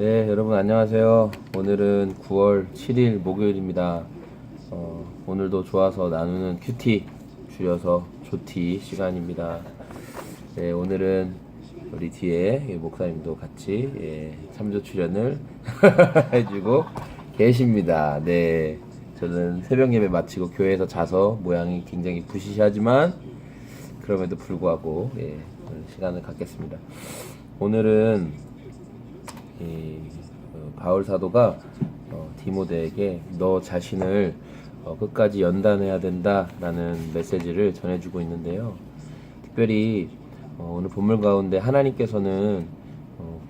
네, 여러분 안녕하세요. 오늘은 9월 7일 목요일입니다. 오늘도 좋아서 나누는 큐티, 줄여서 조티 시간입니다. 네, 오늘은 우리 뒤에 목사님도 같이 참조 출연을 해주고 계십니다. 네, 저는 새벽 예배 마치고 교회에서 자서 모양이 굉장히 부시시하지만 그럼에도 불구하고 오늘 시간을 갖겠습니다. 오늘은 바울 사도가 디모데에게 너 자신을 끝까지 연단해야 된다라는 메시지를 전해주고 있는데요. 특별히 오늘 본문 가운데 하나님께서는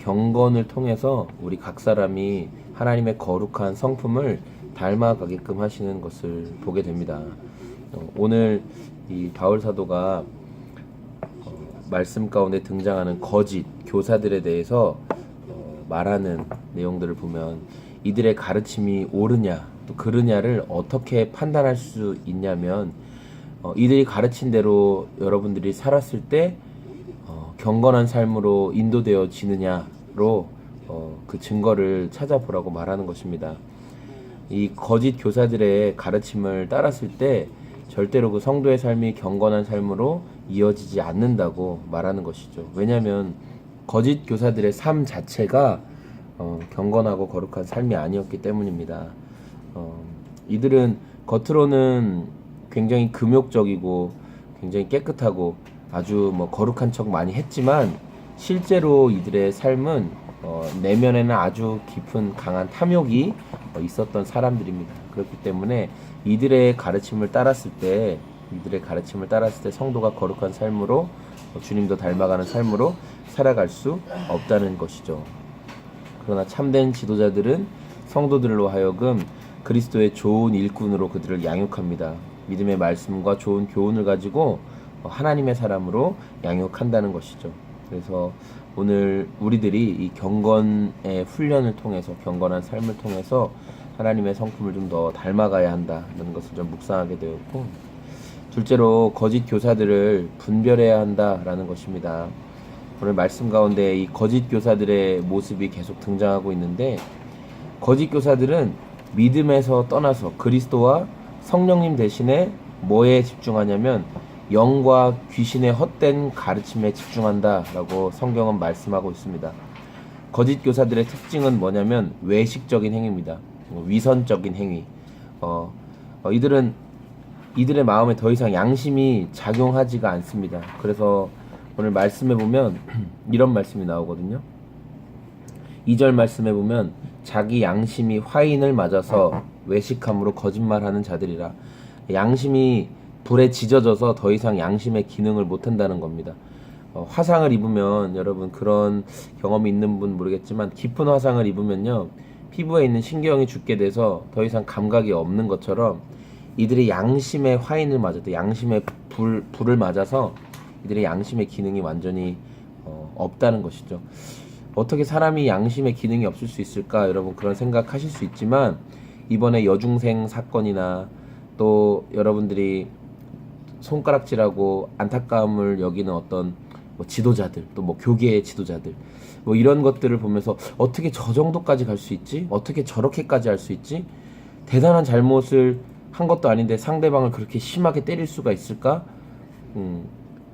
경건을 통해서 우리 각 사람이 하나님의 거룩한 성품을 닮아가게끔 하시는 것을 보게 됩니다. 오늘 이 바울 사도가 말씀 가운데 등장하는 거짓 교사들에 대해서 말하는 내용들을 보면 이들의 가르침이 옳으냐 또 그르냐를 어떻게 판단할 수 있냐면 이들이 가르친 대로 여러분들이 살았을 때 경건한 삶으로 인도되어지느냐로 그 증거를 찾아보라고 말하는 것입니다. 이 거짓 교사들의 가르침을 따랐을 때 절대로 그 성도의 삶이 경건한 삶으로 이어지지 않는다고 말하는 것이죠. 왜냐하면 거짓 교사들의 삶 자체가 경건하고 거룩한 삶이 아니었기 때문입니다. 이들은 겉으로는 굉장히 금욕적이고 굉장히 깨끗하고 아주 거룩한 척 많이 했지만 실제로 이들의 삶은 내면에는 아주 깊은 강한 탐욕이 있었던 사람들입니다. 그렇기 때문에 이들의 가르침을 따랐을 때 성도가 거룩한 삶으로 주님도 닮아가는 삶으로 살아갈 수 없다는 것이죠. 그러나 참된 지도자들은 성도들로 하여금 그리스도의 좋은 일꾼으로 그들을 양육합니다. 믿음의 말씀과 좋은 교훈을 가지고 하나님의 사람으로 양육한다는 것이죠. 그래서 오늘 우리들이 이 경건의 훈련을 통해서 경건한 삶을 통해서 하나님의 성품을 좀 더 닮아가야 한다는 것을 좀 묵상하게 되었고, 둘째로 거짓 교사들을 분별해야 한다라는 것입니다. 오늘 말씀 가운데 이 거짓 교사들의 모습이 계속 등장하고 있는데, 거짓 교사들은 믿음에서 떠나서 그리스도와 성령님 대신에 뭐에 집중하냐면 영과 귀신의 헛된 가르침에 집중한다라고 성경은 말씀하고 있습니다. 거짓 교사들의 특징은 뭐냐면 외식적인 행위입니다. 위선적인 행위. 이들의 마음에 더 이상 양심이 작용하지가 않습니다. 그래서 오늘 말씀에 보면 이런 말씀이 나오거든요. 2절 말씀에 보면 자기 양심이 화인을 맞아서 외식함으로 거짓말하는 자들이라. 양심이 불에 지져져서 더 이상 양심의 기능을 못한다는 겁니다. 화상을 입으면, 여러분 그런 경험이 있는 분 모르겠지만 깊은 화상을 입으면요 피부에 있는 신경이 죽게 돼서 더 이상 감각이 없는 것처럼 이들의 양심의 화인을 맞아도 양심의 불을 맞아서 이들의 양심의 기능이 완전히 없다는 것이죠. 어떻게 사람이 양심의 기능이 없을 수 있을까? 여러분 그런 생각하실 수 있지만, 이번에 여중생 사건이나 또 여러분들이 손가락질하고 안타까움을 여기는 어떤 지도자들, 또 교계의 지도자들, 이런 것들을 보면서 어떻게 저 정도까지 갈 수 있지? 어떻게 저렇게까지 할 수 있지? 대단한 잘못을 한 것도 아닌데 상대방을 그렇게 심하게 때릴 수가 있을까?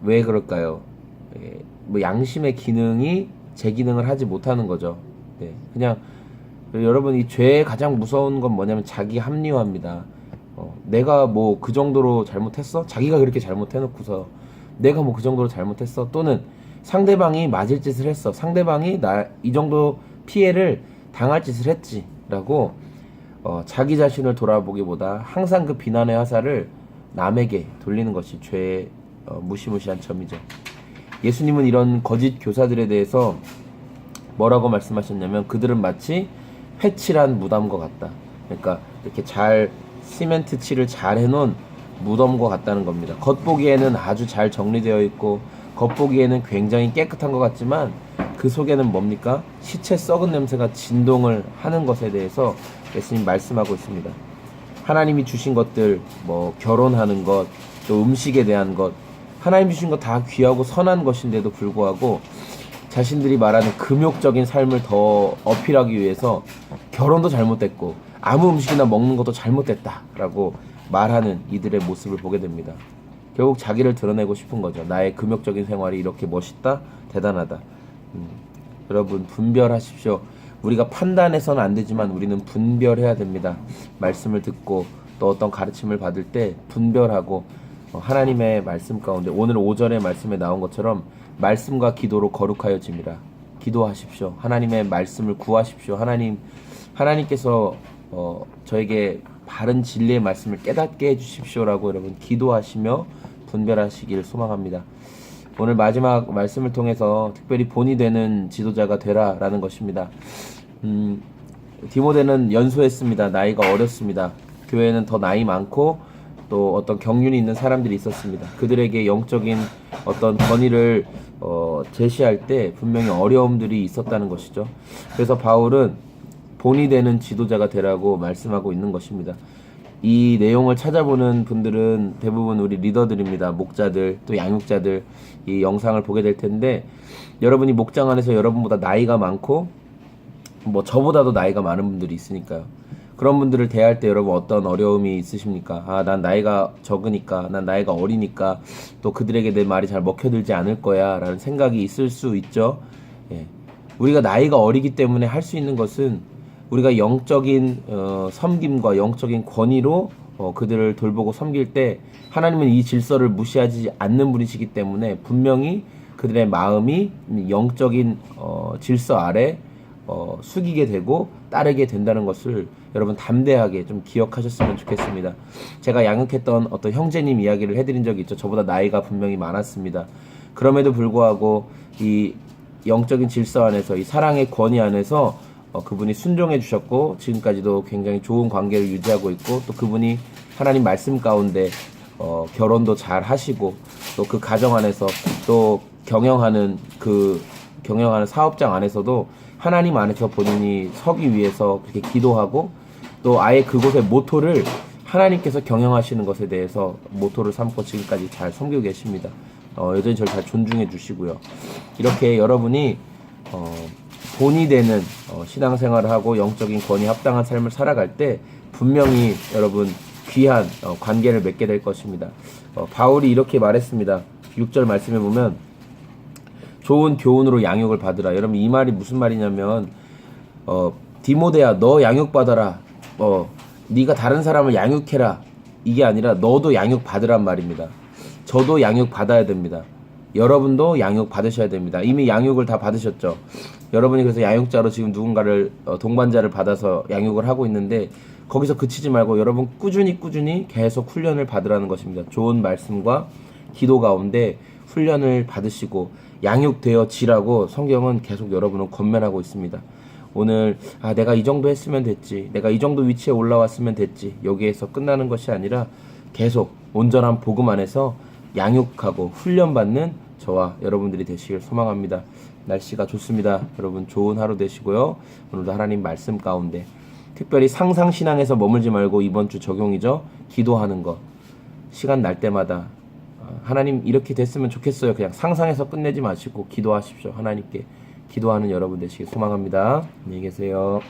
왜 그럴까요? 양심의 기능이 제 기능을 하지 못하는 거죠. 네, 그냥 여러분 이 죄의 가장 무서운 건 뭐냐면 자기 합리화입니다. 내가 그 정도로 잘못했어? 자기가 그렇게 잘못해놓고서 내가 그 정도로 잘못했어? 또는 상대방이 맞을 짓을 했어. 상대방이 나 이 정도 피해를 당할 짓을 했지 라고 자기 자신을 돌아보기보다 항상 그 비난의 화살을 남에게 돌리는 것이 죄의 무시무시한 점이죠. 예수님은 이런 거짓 교사들에 대해서 뭐라고 말씀하셨냐면 그들은 마치 회칠한 무덤과 같다. 그러니까 이렇게 잘 시멘트 칠을 잘 해놓은 무덤과 같다는 겁니다. 겉보기에는 아주 잘 정리되어 있고 겉보기에는 굉장히 깨끗한 것 같지만 그 속에는 뭡니까? 시체 썩은 냄새가 진동을 하는 것에 대해서 예수님 말씀하고 있습니다. 하나님이 주신 것들, 결혼하는 것, 또 음식에 대한 것, 하나님 주신 거 다 귀하고 선한 것인데도 불구하고 자신들이 말하는 금욕적인 삶을 더 어필하기 위해서 결혼도 잘못됐고 아무 음식이나 먹는 것도 잘못됐다라고 말하는 이들의 모습을 보게 됩니다. 결국 자기를 드러내고 싶은 거죠. 나의 금욕적인 생활이 이렇게 멋있다, 대단하다. 여러분 분별하십시오. 우리가 판단해서는 안 되지만 우리는 분별해야 됩니다. 말씀을 듣고 또 어떤 가르침을 받을 때 분별하고 하나님의 말씀 가운데 오늘 5절의 말씀에 나온 것처럼 말씀과 기도로 거룩하여짐이라. 기도하십시오. 하나님의 말씀을 구하십시오. 하나님께서 저에게 바른 진리의 말씀을 깨닫게 해주십시오라고 여러분 기도하시며 분별하시길 소망합니다. 오늘 마지막 말씀을 통해서 특별히 본이 되는 지도자가 되라라는 것입니다. 디모데는 연소했습니다. 나이가 어렸습니다. 교회에는 더 나이 많고 또 어떤 경륜이 있는 사람들이 있었습니다. 그들에게 영적인 어떤 권위를 제시할 때 분명히 어려움들이 있었다는 것이죠. 그래서 바울은 본이 되는 지도자가 되라고 말씀하고 있는 것입니다. 이 내용을 찾아보는 분들은 대부분 우리 리더들입니다. 목자들 또 양육자들 이 영상을 보게 될 텐데 여러분이 목장 안에서 여러분보다 나이가 많고 뭐 저보다도 나이가 많은 분들이 있으니까요. 그런 분들을 대할 때 여러분 어떤 어려움이 있으십니까? 난 나이가 적으니까, 난 나이가 어리니까 또 그들에게 내 말이 잘 먹혀들지 않을 거야 라는 생각이 있을 수 있죠. 예. 우리가 나이가 어리기 때문에 할 수 있는 것은 우리가 영적인 섬김과 영적인 권위로 그들을 돌보고 섬길 때 하나님은 이 질서를 무시하지 않는 분이시기 때문에 분명히 그들의 마음이 영적인 질서 아래 숙이게 되고 따르게 된다는 것을 여러분 담대하게 좀 기억하셨으면 좋겠습니다. 제가 양육했던 어떤 형제님 이야기를 해드린 적이 있죠. 저보다 나이가 분명히 많았습니다. 그럼에도 불구하고 이 영적인 질서 안에서 이 사랑의 권위 안에서 그분이 순종해 주셨고 지금까지도 굉장히 좋은 관계를 유지하고 있고 또 그분이 하나님 말씀 가운데 결혼도 잘 하시고 또 그 가정 안에서 또 경영하는 사업장 안에서도 하나님 안에서 본인이 서기 위해서 그렇게 기도하고 또 아예 그곳의 모토를 하나님께서 경영하시는 것에 대해서 모토를 삼고 지금까지 잘 섬기고 계십니다. 여전히 저를 잘 존중해 주시고요. 이렇게 여러분이 본이 되는 신앙생활을 하고 영적인 권위 합당한 삶을 살아갈 때 분명히 여러분 귀한 관계를 맺게 될 것입니다. 바울이 이렇게 말했습니다. 6절 말씀에 보면 좋은 교훈으로 양육을 받으라. 여러분 이 말이 무슨 말이냐면 디모데야 너 양육받아라. 네가 다른 사람을 양육해라. 이게 아니라 너도 양육받으란 말입니다. 저도 양육받아야 됩니다. 여러분도 양육 받으셔야 됩니다. 이미 양육을 다 받으셨죠. 여러분이 그래서 양육자로 지금 누군가를 동반자를 받아서 양육을 하고 있는데 거기서 그치지 말고 여러분 꾸준히 계속 훈련을 받으라는 것입니다. 좋은 말씀과 기도 가운데 훈련을 받으시고 양육되어지라고 성경은 계속 여러분을 권면하고 있습니다. 오늘 내가 이 정도 했으면 됐지, 내가 이 정도 위치에 올라왔으면 됐지, 여기에서 끝나는 것이 아니라 계속 온전한 복음 안에서 양육하고 훈련받는 저와 여러분들이 되시길 소망합니다. 날씨가 좋습니다. 여러분 좋은 하루 되시고요. 오늘도 하나님 말씀 가운데 특별히 상상신앙에서 머물지 말고 이번 주 적용이죠. 기도하는 거. 시간 날 때마다 하나님 이렇게 됐으면 좋겠어요. 그냥 상상해서 끝내지 마시고 기도하십시오. 하나님께 기도하는 여러분 되시길 소망합니다. 안녕히 계세요.